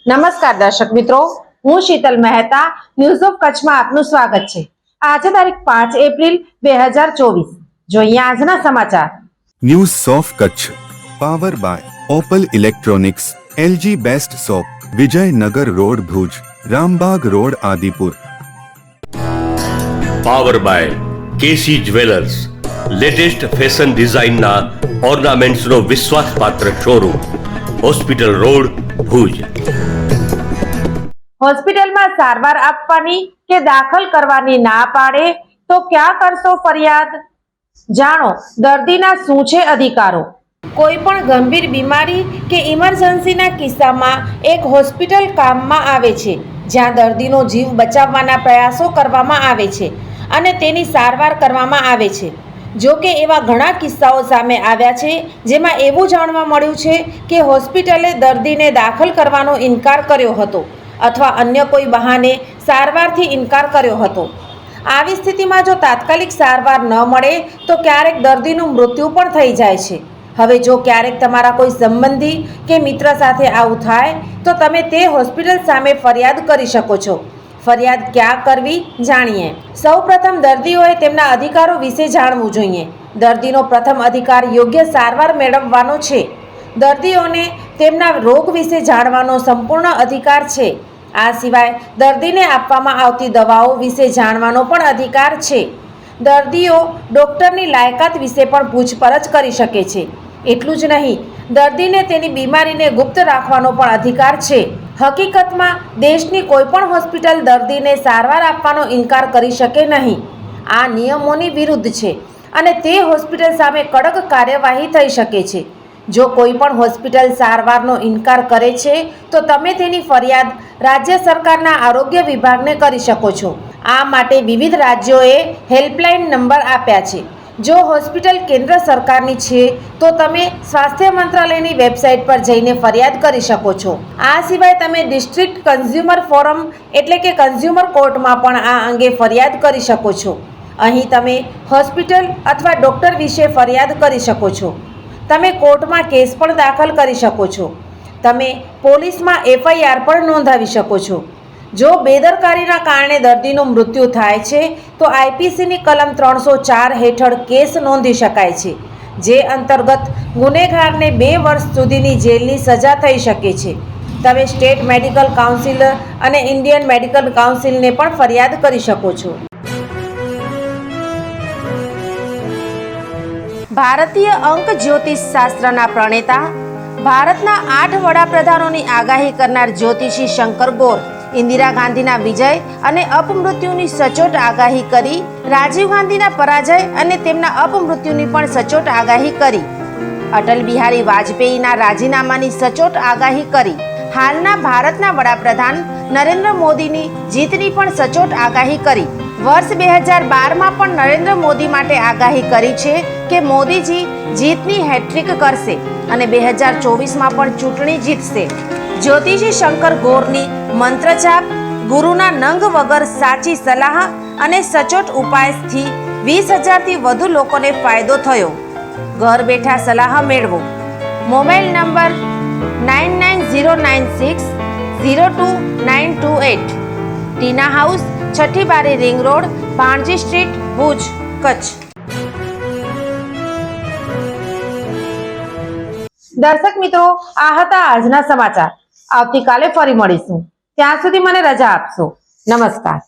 નમસ્કાર દર્શક મિત્રો, હું શીતલ મહેતા ન્યૂઝ ઓફ કચ્છમાં આપનું સ્વાગત છે। આજે તારીખ 5 એપ્રિલ 2024। જોઈએ આજના સમાચાર। News of Kutch power by Opal electronics, LG best shop, Vijaynagar road Bhuj, Rambag road Adipur. Power by KC jewellers, latest fashion ડિઝાઇનના ઓર્નામેન્ટ્સનો વિશ્વાસપાત્ર શોરૂમ, હોસ્પિટલ રોડ ભુજ। હોસ્પિટલમાં સારવાર આપવાની કે દાખલ કરવાની ના પાડે તો ક્યાં કરશો ફરિયાદ? જાણો દર્દીના શું છે અધિકારો। કોઈ પણ ગંભીર બીમારી કે ઇમરજન્સીના કિસ્સામાં એક હોસ્પિટલ કામમાં આવે છે, જ્યાં દર્દીનો જીવ બચાવવાના પ્રયાસો કરવામાં આવે છે અને તેની સારવાર કરવામાં આવે છે। જો કે એવા ઘણા કિસ્સાઓ સામે આવ્યા છે, જેમાં એવું જાણવા મળ્યું છે કે હોસ્પિટલે દર્દીને દાખલ કરવાનો ઇનકાર કર્યો હતો અથવા અન્ય કોઈ બહાને સારવારથી ઇનકાર કર્યો હતો। આવી સ્થિતિમાં જો તાત્કાલિક સારવાર ન મળે તો ક્યારેક દર્દીનું મૃત્યુ પણ થઈ જાય છે। હવે જો ક્યારેક તમારા કોઈ સંબંધી કે મિત્ર સાથે આવું થાય તો તમે તે હોસ્પિટલ સામે ફરિયાદ કરી શકો છો। ફરિયાદ ક્યાં કરવી જાણીએ। સૌપ્રથમ દર્દીઓએ તેમના અધિકારો વિશે જાણવું જોઈએ। દર્દીનો પ્રથમ અધિકાર યોગ્ય સારવાર મેળવવાનો છે। દર્દીઓને તેમના રોગ વિશે જાણવાનો સંપૂર્ણ અધિકાર છે। આ સિવાય દર્દીને આપવામાં આવતી દવાઓ વિશે જાણવાનો પણ અધિકાર છે। દર્દીઓ ડૉક્ટરની લાયકાત વિશે પણ પૂછપરછ કરી શકે છે। એટલું જ નહીં, દર્દીને તેની બીમારીને ગુપ્ત રાખવાનો પણ અધિકાર છે। હકીકતમાં દેશની કોઈ પણ હોસ્પિટલ દર્દીને સારવાર આપવાનો ઇનકાર કરી શકે નહીં। આ નિયમોની વિરુદ્ધ છે અને તે હોસ્પિટલ સામે કડક કાર્યવાહી થઈ શકે છે। જો કોઈ પણ હોસ્પિટલ સારવારનો ઇનકાર કરે છે તો તમે તેની ફરિયાદ રાજ્ય સરકારના આરોગ્ય વિભાગને કરી શકો છો। આ માટે વિવિધ રાજ્યોએ હેલ્પલાઇન નંબર આપ્યા છે। જો હોસ્પિટલ કેન્દ્ર સરકારની છે તો તમે સ્વાસ્થ્ય મંત્રાલયની વેબસાઇટ પર જઈને ફરિયાદ કરી શકો છો। આ સિવાય તમે ડિસ્ટ્રિક્ટ કન્ઝ્યુમર ફોરમ એટલે કે કન્ઝ્યુમર કોર્ટમાં પણ આ અંગે ફરિયાદ કરી શકો છો। અહીં તમે હોસ્પિટલ અથવા ડૉક્ટર વિશે ફરિયાદ કરી શકો છો। તમે કોર્ટમાં કેસ પણ દાખલ કરી શકો છો। તમે પોલીસમાં FIR પણ નોંધાવી શકો છો। જો બેદરકારીના કારણે દર્દીનું મૃત્યુ થાય છે તો IPCની કલમ 304 હેઠળ કેસ નોંધી શકાય છે, જે અંતર્ગત ગુનેગારને 2 વર્ષ સુધીની જેલની સજા થઈ શકે છે। તમે સ્ટેટ મેડિકલ કાઉન્સિલ અને ઇન્ડિયન મેડિકલ કાઉન્સિલને પણ ફરિયાદ કરી શકો છો। ભારતીય અંક જ્યોતિષ શાસ્ત્રના પ્રણેતા, ભારતના 8 વડાપ્રધાનોની આગાહી કરનાર જ્યોતિષી શંકર ગોર ઇન્દિરા ગાંધીના વિજય અને અપમૃત્યુની સચોટ આગાહી કરી, રાજીવ ગાંધીના પરાજય અને તેમના અપમૃત્યુની પણ સચોટ આગાહી કરી, અટલ બિહારી વાજપેયીના રાજીનામાની સચોટ આગાહી કરી, હાલના ભારતના વડાપ્રધાન નરેન્દ્ર મોદીની જીતની પણ સચોટ આગાહી કરી, વર્ષ 2012માં પણ નરેન્દ્ર મોદી માટે આગાહી કરી છે કે મોદીજી જીતની હેટ્રિક કરશે અને 2024માં પણ ચૂંટણી જીતશે। જ્યોતિષી શંકર ગોરની મંત્રજાપ, ગુરુના નંગ વગર સાચી સલાહ અને સચોટ ઉપાયથી 20,000થી વધુ લોકોને ફાયદો થયો। ઘર બેઠા સલાહ મેળવો। Mobile number 9909602928। ટીના હાઉસ, છઠ્ઠી બારી ring road, Bhanji street, Bhuj, Kutch. દર્શક મિત્રો, આ હતા આજના સમાચાર। આવતીકાલે ફરી મળીશું। ત્યાં સુધી મને રજા આપશો। નમસ્કાર।